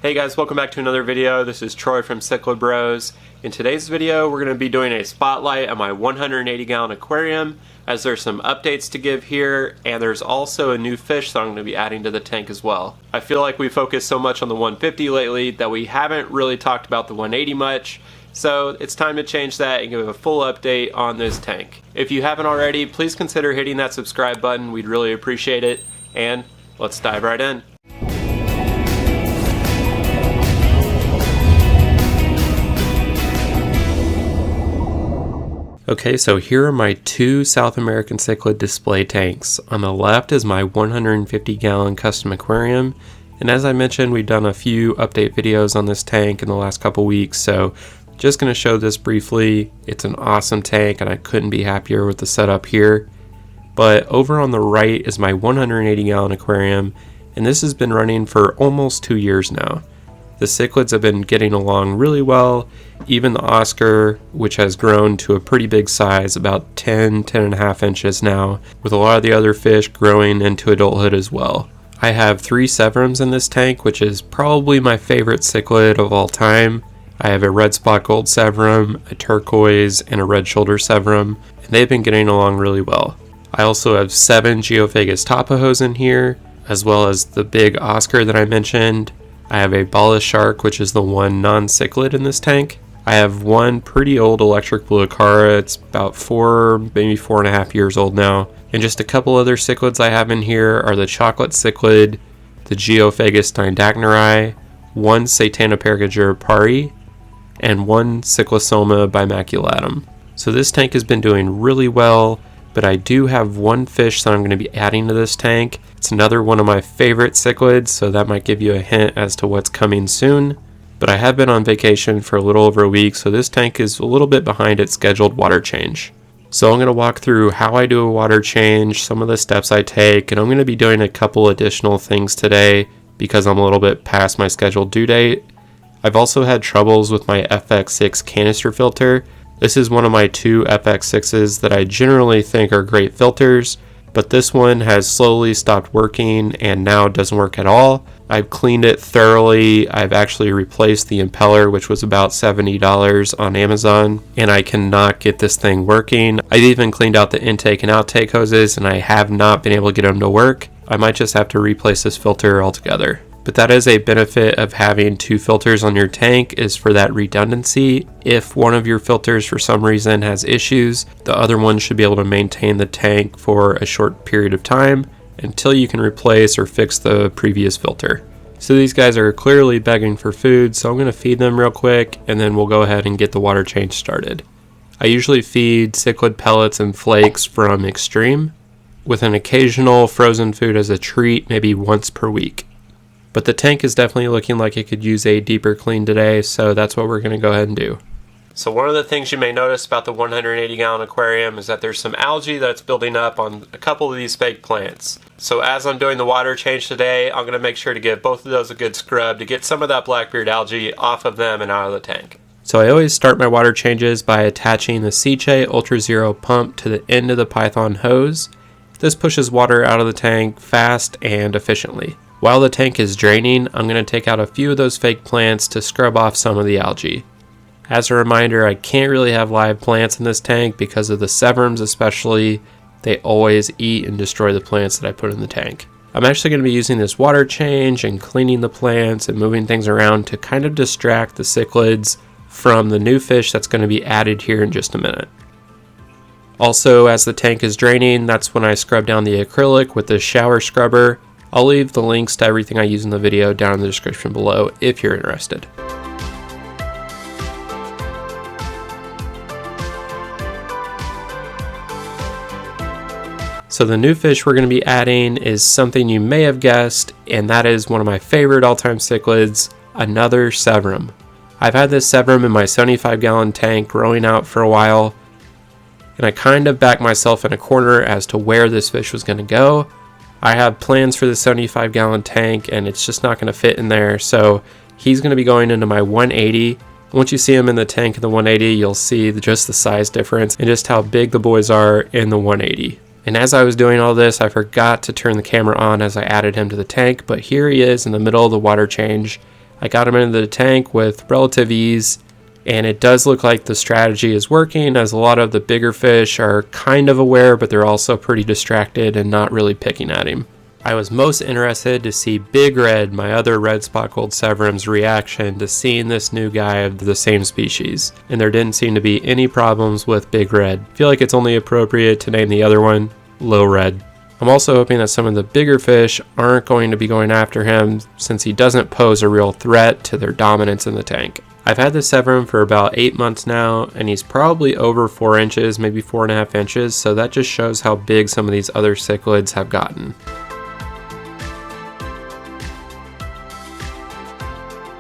Hey guys, welcome back to another video. This is Troy from Cichlid Bros. In today's video, we're going to be doing a spotlight on my 180 gallon aquarium, as there's some updates to give here, and there's also a new fish that I'm going to be adding to the tank as well. I feel like we focused so much on the 150 lately that we haven't really talked about the 180 much, so it's time to change that and give a full update on this tank. If you haven't already, please consider hitting that subscribe button. We'd really appreciate it, and let's dive right in. Okay, so here are my two South American Cichlid display tanks. On the left is my 150 gallon custom aquarium, and as I mentioned, we've done a few update videos on this tank in the last couple weeks, so just going to show this briefly. It's an awesome tank and I couldn't be happier with the setup here. But over on the right is my 180 gallon aquarium, and this has been running for almost 2 years now. The cichlids have been getting along really well, even the Oscar, which has grown to a pretty big size, about 10.5 inches now, with a lot of the other fish growing into adulthood as well. I have 3 severums in this tank, which is probably my favorite cichlid of all time. I have a red spot gold severum, a turquoise, and a red shoulder severum, and they've been getting along really well. I also have 7 Geophagus tapajos in here, as well as the big Oscar that I mentioned. I have a bala shark, which is the one non-cichlid in this tank. I have one pretty old electric blue acara. It's about 4, maybe 4.5 years old now. And just a couple other cichlids I have in here are the chocolate cichlid, the Geophagus dindacneri, one Satanoparagera pari, and one Cyclosoma bimaculatum. So this tank has been doing really well, but I do have one fish that I'm going to be adding to this tank. It's another one of my favorite cichlids, so that might give you a hint as to what's coming soon. But I have been on vacation for a little over a week, so this tank is a little bit behind its scheduled water change. So I'm going to walk through how I do a water change, some of the steps I take, and I'm going to be doing a couple additional things today because I'm a little bit past my scheduled due date. I've also had troubles with my FX6 canister filter. This is one of my 2 FX6s that I generally think are great filters, but this one has slowly stopped working and now doesn't work at all. I've cleaned it thoroughly. I've actually replaced the impeller, which was about $70 on Amazon, and I cannot get this thing working. I've even cleaned out the intake and outtake hoses, and I have not been able to get them to work. I might just have to replace this filter altogether. But that is a benefit of having 2 filters on your tank, is for that redundancy. If one of your filters for some reason has issues, the other one should be able to maintain the tank for a short period of time until you can replace or fix the previous filter. So these guys are clearly begging for food, so I'm going to feed them real quick and then we'll go ahead and get the water change started. I usually feed cichlid pellets and flakes from Extreme, with an occasional frozen food as a treat, maybe once per week. But the tank is definitely looking like it could use a deeper clean today, so that's what we're going to go ahead and do. So one of the things you may notice about the 180 gallon aquarium is that there's some algae that's building up on a couple of these fake plants. So as I'm doing the water change today, I'm going to make sure to give both of those a good scrub to get some of that blackbeard algae off of them and out of the tank. So I always start my water changes by attaching the Cichlids Ultra Zero pump to the end of the Python hose. This pushes water out of the tank fast and efficiently. While the tank is draining, I'm going to take out a few of those fake plants to scrub off some of the algae. As a reminder, I can't really have live plants in this tank because of the severums especially. They always eat and destroy the plants that I put in the tank. I'm actually going to be using this water change and cleaning the plants and moving things around to kind of distract the cichlids from the new fish that's going to be added here in just a minute. Also, as the tank is draining, that's when I scrub down the acrylic with the shower scrubber. I'll leave the links to everything I use in the video down in the description below if you're interested. So the new fish we're going to be adding is something you may have guessed, and that is one of my favorite all-time cichlids, another severum. I've had this severum in my 75 gallon tank growing out for a while, and I kind of backed myself in a corner as to where this fish was going to go. I have plans for the 75 gallon tank and it's just not going to fit in there, so he's going to be going into my 180. Once you see him in the tank in the 180, you'll see just the size difference and just how big the boys are in the 180. And as I was doing all this, I forgot to turn the camera on as I added him to the tank, but here he is in the middle of the water change. I got them into the tank with relative ease, and it does look like the strategy is working, as a lot of the bigger fish are kind of aware, but they're also pretty distracted and not really picking at him. I was most interested to see Big Red, my other red spot-gold severum's reaction to seeing this new guy of the same species, and there didn't seem to be any problems with Big Red. I feel like it's only appropriate to name the other one Lil Red. I'm also hoping that some of the bigger fish aren't going to be going after him, since he doesn't pose a real threat to their dominance in the tank. I've had this severum for about 8 months now, and he's probably over 4 inches, maybe 4.5 inches, so that just shows how big some of these other cichlids have gotten.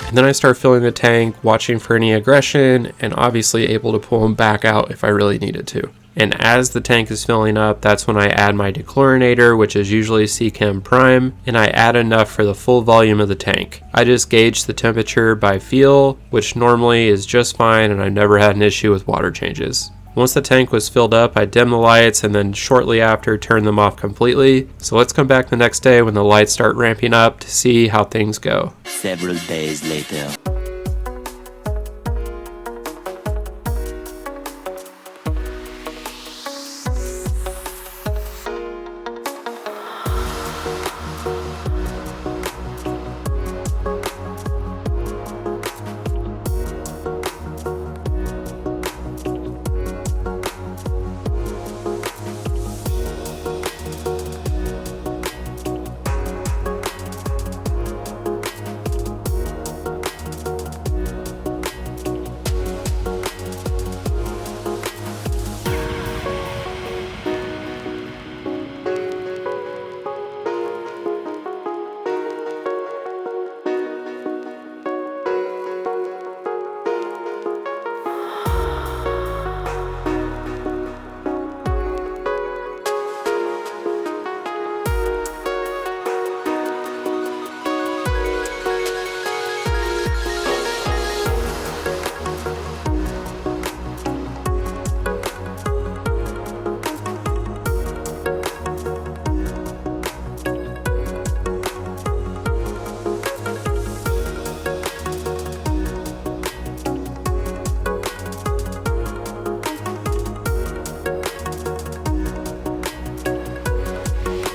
And then I start filling the tank, watching for any aggression, and obviously able to pull him back out if I really needed to. And as the tank is filling up, that's when I add my dechlorinator, which is usually Chem Prime, and I add enough for the full volume of the tank. I just gauge the temperature by feel, which normally is just fine, and I've never had an issue with water changes. Once the tank was filled up, I dim the lights and then shortly after turn them off completely. So let's come back the next day when the lights start ramping up to see how things go. Several days later.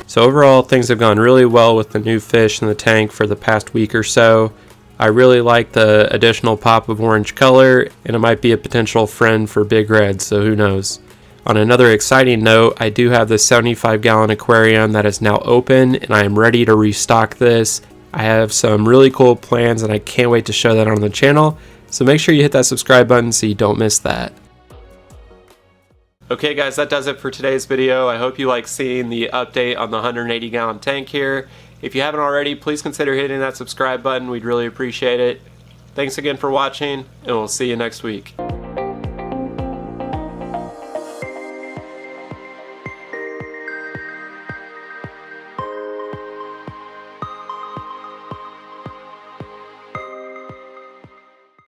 So overall, things have gone really well with the new fish in the tank for the past week or so. I really like the additional pop of orange color, and it might be a potential friend for Big Red, so who knows. On another exciting note, I do have this 75-gallon aquarium that is now open, and I am ready to restock this. I have some really cool plans, and I can't wait to show that on the channel, so make sure you hit that subscribe button so you don't miss that. Okay guys, that does it for today's video. I hope you like seeing the update on the 180-gallon tank here. If you haven't already, please consider hitting that subscribe button. We'd really appreciate it. Thanks again for watching, and we'll see you next week.